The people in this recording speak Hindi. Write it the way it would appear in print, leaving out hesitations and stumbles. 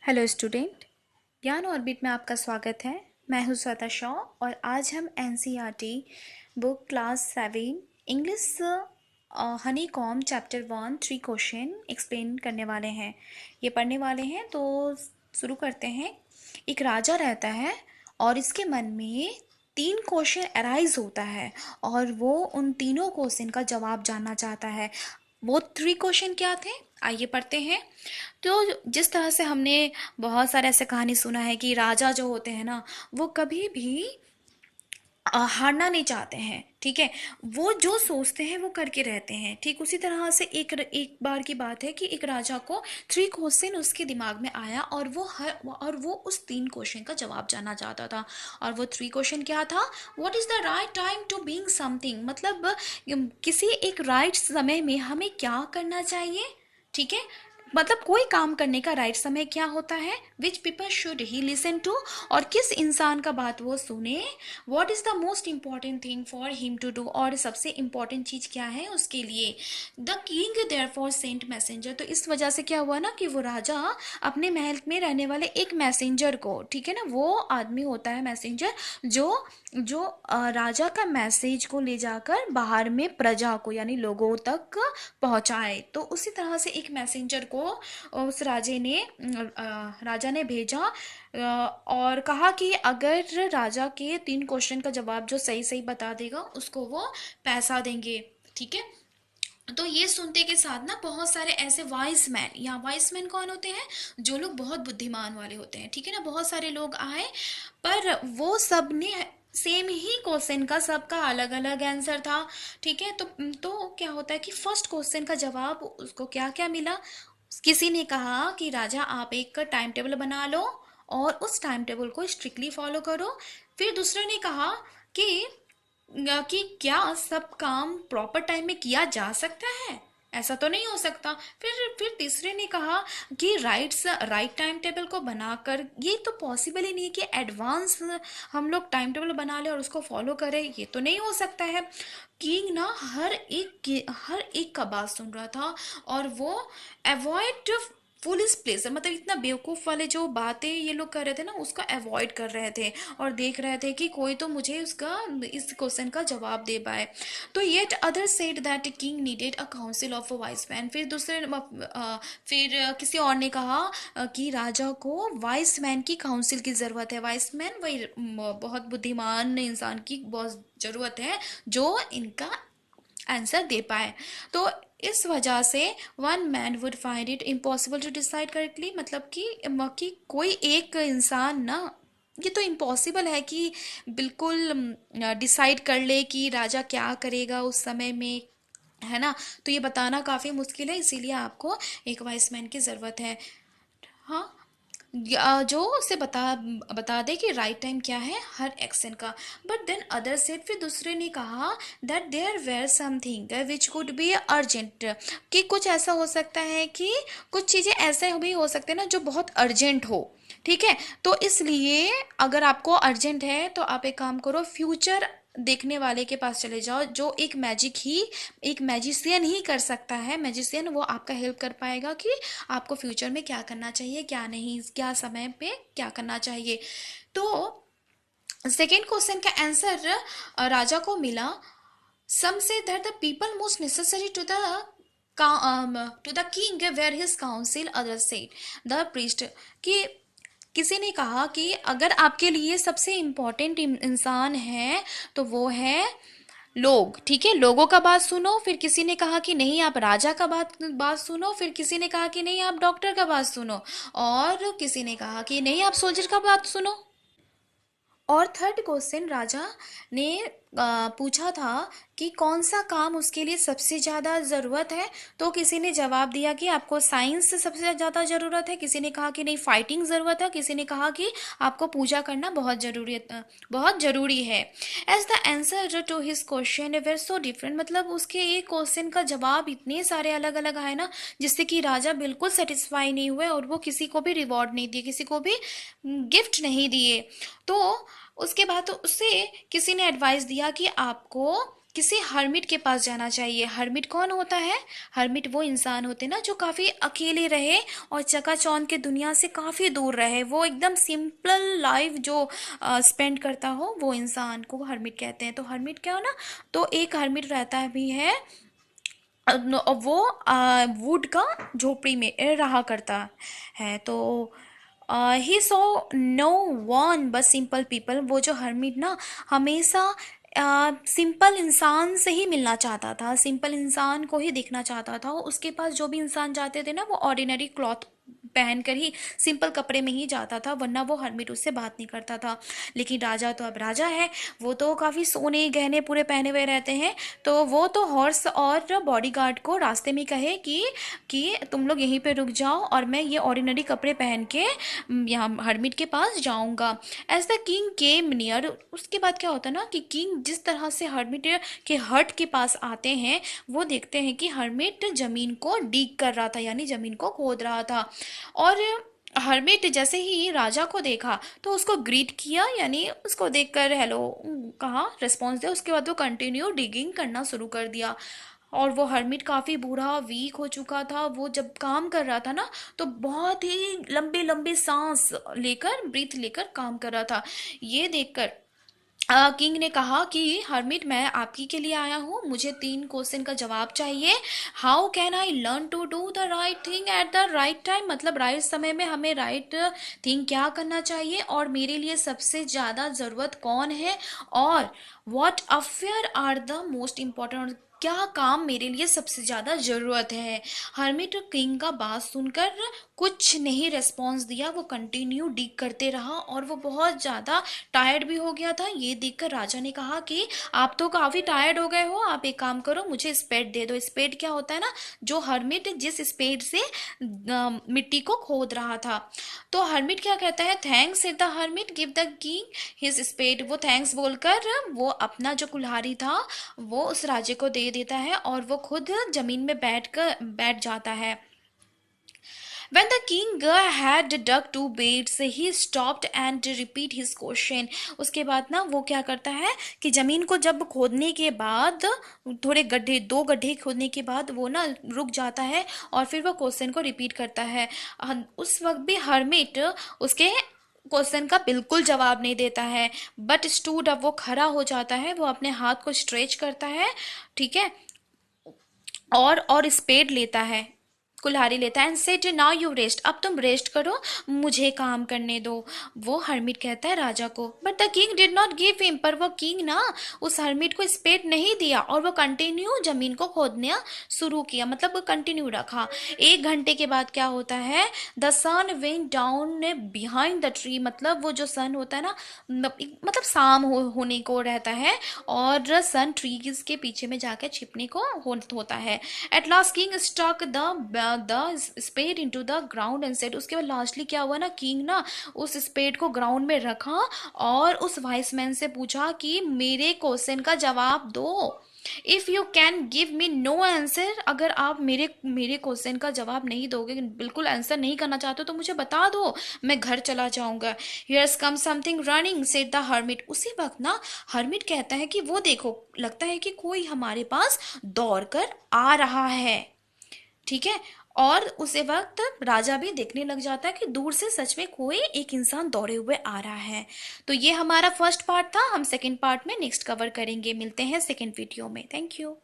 हेलो स्टूडेंट, ज्ञान ऑर्बिट में आपका स्वागत है। मैं हूं श्वेता शॉ और आज हम NCERT book class 7 English Honey com chapter 1 3 question explain करने वाले हैं। ये पढ़ने वाले हैं तो शुरू करते हैं। एक राजा रहता है और इसके मन में 3 क्वेश्चन अराइज होता है और वो उन तीनों क्वेश्चन का जवाब जानना चाहता है। वो 3 क्वेश्चन क्या थे, आइए पढ़ते हैं। तो जिस तरह से हमने बहुत सारे ऐसे कहानी सुना है कि राजा जो होते हैं ना, वो कभी भी हारना नहीं चाहते हैं। ठीक है, वो जो सोचते हैं वो करके रहते हैं। ठीक उसी तरह से एक बार की बात है कि एक राजा को 3 क्वेश्चन उसके दिमाग में आया और वो उस 3 क्वेश्चन का जवाब जानना चाहता था। और वो 3 क्वेश्चन क्या था? What is the right time to being something, मतलब किसी एक राइट समय में हमें क्या करना चाहिए। ठीक है, मतलब कोई काम करने का राइट समय क्या होता है, which people should he listen to, और किस इंसान का बात वो सुने। What is the most important thing for him to do, और सबसे इंपॉर्टेंट चीज क्या है उसके लिए। The king therefore sent messenger, तो इस वजह से क्या हुआ ना कि वो राजा अपने महल में रहने वाले एक मैसेंजर को, ठीक है ना, वो आदमी होता है मैसेंजर जो जो राजा का मैसेज को ले जाकर बाहर में प्रजा को यानी लोगों तक पहुंचाए। तो उसी तरह से एक मैसेंजर को उस राजा ने भेजा और कहा कि अगर राजा के 3 क्वेश्चन का जवाब जो सही सही बता देगा उसको वो पैसा देंगे। ठीक है, तो ये सुनते के साथ ना बहुत सारे ऐसे वाइस मैन, या वाइस मैन कौन होते हैं? जो लोग बहुत बुद्धिमान वाले होते हैं। ठीक है ना, बहुत सारे लोग आए पर वो सब ने सेम ही क्वेश्चन का सबका अलग अलग आंसर था। ठीक है, तो क्या होता है कि फर्स्ट क्वेश्चन का जवाब उसको क्या क्या मिला। किसी ने कहा कि राजा आप एक टाइम टेबल बना लो और उस टाइम टेबल को स्ट्रिक्टली फॉलो करो। फिर दूसरे ने कहा कि क्या सब काम प्रॉपर टाइम में किया जा सकता है, ऐसा तो नहीं हो सकता। फिर तीसरे ने कहा कि राइट टाइम टेबल को बनाकर ये तो पॉसिबल ही नहीं है कि एडवांस हम लोग टाइम टेबल बना ले और उसको फॉलो करें, ये तो नहीं हो सकता है। किंग ना हर एक का बात सुन रहा था और वो अवॉइड फुलिश प्लेसर, मतलब इतना बेवकूफ वाले जो बातें ये लोग कर रहे थे ना उसको अवॉइड कर रहे थे और देख रहे थे कि कोई तो मुझे उसका इस क्वेश्चन का जवाब दे पाए। तो yet other said that king needed a council of a vice man, फिर किसी और ने कहा कि राजा को वाइस मैन की काउंसिल की जरूरत है। वाइस मैन वही बहुत बुद्धिमान इंसान की बहुत जरूरत है जो इनका आंसर दे पाए। तो इस वजह से one man would find it impossible to decide correctly, मतलब कि कोई एक इंसान ना, ये तो इम्पॉसिबल है कि बिल्कुल डिसाइड कर ले कि राजा क्या करेगा उस समय में, है ना। तो ये बताना काफ़ी मुश्किल है, इसीलिए आपको एक वाइस मैन की ज़रूरत है। हाँ, जो उसे बता दे कि राइट टाइम क्या है हर एक्शन का। बट देन अदर सेड, फिर दूसरे ने कहा that there were something which could be urgent, कि कुछ ऐसा हो सकता है कि कुछ चीज़ें ऐसे भी हो सकते हैं ना जो बहुत अर्जेंट हो। ठीक है, तो इसलिए अगर आपको अर्जेंट है तो आप एक काम करो, फ्यूचर देखने वाले के पास चले जाओ, जो एक मैजिशियन ही कर सकता है। मैजिशियन वो आपका हेल्प कर पाएगा कि आपको फ्यूचर में क्या करना चाहिए, क्या नहीं, क्या समय पे क्या करना चाहिए। तो सेकेंड क्वेश्चन का आंसर राजा को मिला। Some say that the people most necessary to the king were his council, other said the priest, कि किसी ने कहा कि अगर आपके लिए सबसे इम्पोर्टेंट इंसान है तो वो है लोग। ठीक है, लोगों का बात सुनो। फिर किसी ने कहा कि नहीं आप राजा का बात बात सुनो। फिर किसी ने कहा कि नहीं आप डॉक्टर का बात सुनो। और किसी ने कहा कि नहीं आप सोल्जर का बात सुनो। और थर्ड क्वेश्चन राजा ने पूछा था कि कौन सा काम उसके लिए सबसे ज़्यादा ज़रूरत है। तो किसी ने जवाब दिया कि आपको साइंस से सबसे ज़्यादा ज़रूरत है, किसी ने कहा कि नहीं फाइटिंग ज़रूरत है, किसी ने कहा कि आपको पूजा करना बहुत ज़रूरी है। As the answer to his question were so different, मतलब उसके एक क्वेश्चन का जवाब इतने सारे अलग अलग आए ना, जिससे कि राजा बिल्कुल सेटिस्फाई नहीं हुए और वो किसी को भी रिवॉर्ड नहीं दिए, किसी को भी गिफ्ट नहीं दिए। तो उसके बाद तो उससे किसी ने एडवाइस दिया कि आपको किसी हर्मिट के पास जाना चाहिए। हर्मिट कौन होता है? हर्मिट वो इंसान होते हैं ना जो काफ़ी अकेले रहे और चकाचौंध के दुनिया से काफ़ी दूर रहे, वो एकदम सिंपल लाइफ जो स्पेंड करता हो, वो इंसान को हर्मिट कहते हैं। तो हर्मिट क्या हो ना, तो एक हर्मिट रहता भी है, वो वुड का झोपड़ी में रहा करता है। तो ही सो नो वन बस सिंपल पीपल, वो जो हर्मिट ना हमेशा सिंपल इंसान से ही मिलना चाहता था, सिंपल इंसान को ही देखना चाहता था। उसके पास जो भी इंसान जाते थे ना, वो ऑर्डिनरी क्लॉथ पहनकर ही, सिंपल कपड़े में ही जाता था, वरना वो हर्मिट उससे बात नहीं करता था। लेकिन राजा तो अब राजा है, वो तो काफ़ी सोने गहने पूरे पहने हुए रहते हैं। तो वो तो हॉर्स और बॉडीगार्ड को रास्ते में कहे कि तुम लोग यहीं पे रुक जाओ और मैं ये ऑर्डिनरी कपड़े पहन के यहाँ हर्मिट के पास जाऊंगा। As the king came near, उसके बाद क्या होता है ना कि किंग जिस तरह से हर्मिट के हट के पास आते हैं, वो देखते हैं कि हर्मिट जमीन को डीग कर रहा था, यानी जमीन को खोद रहा था। और हर्मिट जैसे ही राजा को देखा तो उसको ग्रीट किया, यानी उसको देखकर हेलो कहा, रिस्पॉन्स दिया। उसके बाद वो कंटिन्यू डिगिंग करना शुरू कर दिया। और वो हर्मिट काफ़ी बूढ़ा वीक हो चुका था। वो जब काम कर रहा था ना, तो बहुत ही लंबे लंबे सांस लेकर, ब्रीथ लेकर काम कर रहा था। ये देखकर किंग ने कहा कि हर्मिट, मैं आपकी के लिए आया हूँ, मुझे 3 क्वेश्चन का जवाब चाहिए। How can I learn to do the right thing at the right time, मतलब राइट समय में हमें राइट थिंग क्या करना चाहिए, और मेरे लिए सबसे ज़्यादा ज़रूरत कौन है, और what affair are the most important, क्या काम मेरे लिए सबसे ज़्यादा ज़रूरत है। हर्मिट किंग का बात सुनकर कुछ नहीं रिस्पॉन्स दिया, वो कंटिन्यू डिग करते रहा और वो बहुत ज़्यादा टायर्ड भी हो गया था। ये देखकर राजा ने कहा कि आप तो काफ़ी टायर्ड हो गए हो, आप एक काम करो, मुझे स्पेड दे दो। स्पेड क्या होता है ना, जो हर्मिट जिस स्पेड से मिट्टी को खोद रहा था। तो हर्मिट क्या कहता है, thanks said the hermit, give the king his spade. वो थैंक्स बोलकर वो अपना जो कुल्हाड़ी था वो उस राजे को दे देता है और वो खुद जमीन में बैठ जाता है। When the king had dug 2 beds, he stopped and repeat his question. उसके बाद ना वो क्या करता है कि जमीन को जब खोदने के बाद, थोड़े गड्ढे, 2 गड्ढे खोदने के बाद वो ना रुक जाता है और फिर वो क्वेश्चन को रिपीट करता है। उस वक्त भी हर्मिट उसके क्वेश्चन का बिल्कुल जवाब नहीं देता है, बट स्टूड अप, वो खड़ा हो जाता है, वो अपने हाथ को स्ट्रेच करता है, ठीक है, और स्पेड लेता है, कुल्हाड़ी लेता है, and said now you rest, अब तुम रेस्ट करो, मुझे काम करने दो। वो हर्मिट कहता है राजा को, but the king did not give him, पर वो किंग ना उस हर्मिट को स्पेड नहीं दिया और वो कंटिन्यू जमीन को खोदना शुरू किया, मतलब वो कंटिन्यू रखा। 1 घंटे के बाद क्या होता है, the sun went down behind the tree, मतलब वो जो सन होता है ना, मतलब शाम होने को रहता है और सन ट्रीज के पीछे में जाकर छिपने को होता है। At last king stuck the spade into the ground and said, उसके बाद लास्टली क्या हुआ ना, किंग ना उस स्पेड को ग्राउंड में रखा और उस वाइस मैन से पूछा कि मेरे क्वेश्चन का जवाब दो। If you can give me know answer, अगर आप मेरे क्वेश्चन का जवाब नहीं दोगे, बिल्कुल आंसर नहीं करना चाहते हो, तो मुझे बता दो, मैं घर चला जाऊंगा। Here's come something running said the hermit. उसी वक्त ना हर्मिट कहता है कि वो देखो, लगता है कि कोई हमारे पास दौड़ कर आ रहा है, ठीक है। और उसी वक्त राजा भी देखने लग जाता है कि दूर से सच में कोई एक इंसान दौड़े हुए आ रहा है। तो ये हमारा फर्स्ट पार्ट था, हम सेकंड पार्ट में नेक्स्ट कवर करेंगे। मिलते हैं सेकंड वीडियो में। Thank you.